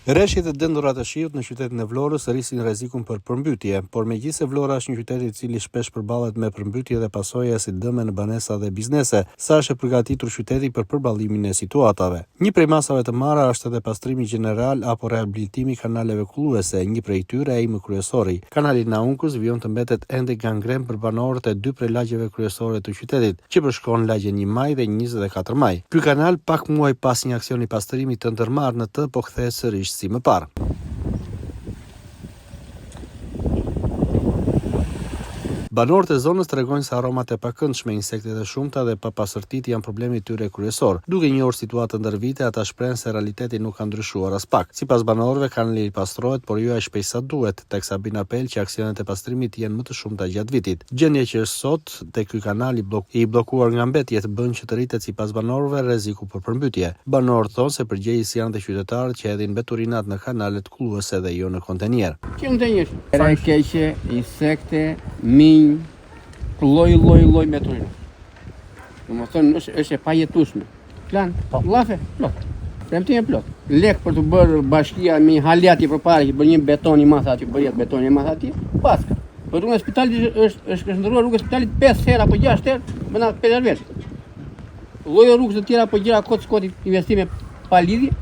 Rreshjet e dendurat e shiut në qytetin e Vlorës rrisin rrezikun për përmbytje, por megjithëse Vlora është një qytet i cili shpesh përballet me përmbytje dhe pasoja si dëme në banesa dhe biznese, sa është e përgatitur qyteti për përballimin e situatave. Një prej masave të marra është edhe pastrimi gjeneral apo rehabilitimi i kanaleve kulluese, një prej tyre ai më kryesori. Kanali Naunkës vijon të mbetet ende gangren për banorët e dy prej lagjeve kryesore të qytetit, që përshkon lagjen 1 Maj dhe 24 Maj. Ky kanal pak muaj pas një aksioni pastrimi të ndërmarrë në të po kthehet sërish si më parë. Banorët e zonës tregojnë se aromat e pakëndshme, insektet e shumta dhe papastërtitë janë problemi i tyre kryesor. Duke njohur situatën ndër vite, ata shprehen se realiteti nuk ka ndryshuar as pak. Sipas banorëve, kanali pastrohet, por jo aq shpejt sa duhet, teksa bin apel që aksionet e pastrimit jenë më të shumta gjatë vitit. Gjendja që është sot te ky kanal i bllokuar nga mbetjet bën që të rritet sipas banorëve rreziku për përmbytje. Banorët thonë se përgjegjës janë të qytetarët që hedhin mbeturinat në kanalet kulluese dhe jo në kontenier. Era keqe, insekte, minj, lloj me të rinë. Domethënë është e pajetueshme. Plan, llafe, plot. Premtimi plot. Lek për të bërë bashkia me haljati përpara që bën një beton i madh aty, bëhet beton i madh aty, paska. Po rruga e spitalit është ndërruar rruga e spitalit 5 herë apo 6 herë brenda 50 vjet. Lloj rrugës të tjera apo gjëra kot investime pa lidhje.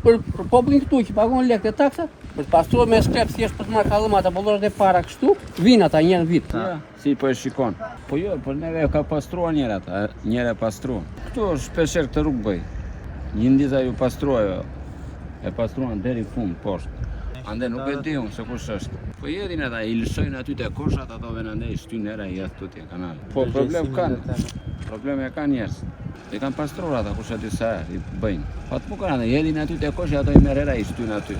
Për popullin këtu që pagon lekë e taksa, për të pastruar me sklep thjesht për të marrë kallëmat apo llojet e para kështu, vinë ata një vit. Si po e shikon. Po jo, por neve ka pastruar njëra pastruan. Këtu shpeshherë këtë rrugë bëj. Një ditë ajo pastruaj, e pastruan deri në fund poshtë. Ande nuk e di unë se kush është. Po jedin ata, i lëshojnë aty te koshat, ato vjen ande i shtyn era i jashtë tutje kanal. Po problem kanë. Probleme kanë njerëz. I kanë pastruar ata kush e di sa i bëjnë. Po të punë ande jedin aty te koshi, ato i merr era i shtyn aty.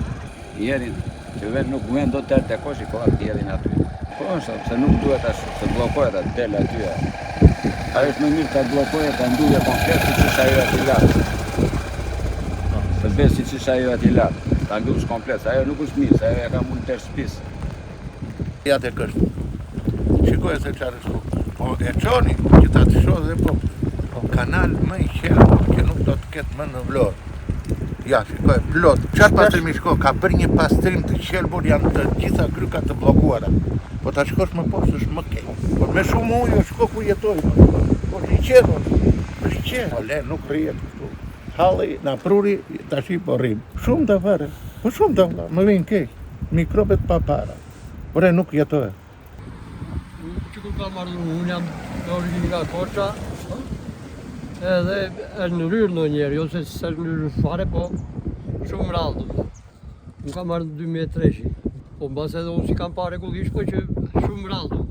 Jedin, që vetë nuk vjen dot te koshi, po aty jedin aty. Po është, se nuk duhet as të bllokohet atë del aty. Ajo është më mirë ta bllokohet, ta ndulë komplet siç ajo aty lart. Të bëj siç ajo aty lart. Ta mbyllësh komplet, ajo nuk është mirë, ajo e ka mund të shtëpisë. Ja te kështu. Shikoj se çfarë është. Po e çoni që ta të shoh dhe po. Kanal më i qetë që nuk do të ketë më në Vlorë. Ja, shikoj, plot. Çfarë pastrimi shko? Ka bërë një pastrim të qelbur, janë të gjitha krykat të bllokuara. Po ta shkosh më poshtë është më keq. Po me shumë ujë shko ku jetoj. Po liqet. Po le nuk rrihet këtu. Halli na pruri tash po rrim. Shumë të fare. Po shumë të valla, më vjen keq. Mikrobet pa para. Por nuk jetoj. Që kur ka marrë unë jam në origin nga Korça, edhe është në rryrë në njerë, jo se është në rryrë fare, po shumë rallë. Unë kam marrë në 2003, po në base edhe unë si kam pa regullisht, po që shumë rallë.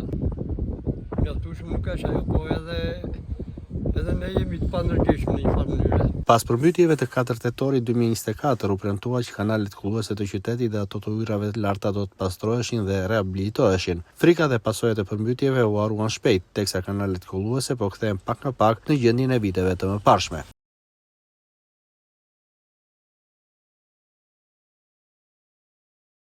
Mjaftueshëm nuk është ajo, po edhe ne jemi të panërgjeshëm në një farë mënyrë. Pas përmbytjeve të 4 tetorit 2024 u premtua që kanalet kulluese të qytetit dhe ato të ujrave të larta do të pastroheshin dhe rehabilitoheshin. Frika dhe pasojat e përmbytjeve u harruan shpejt, teksa kanalet kulluese po kthehen pak nga pak në gjendjen e viteve të mëparshme.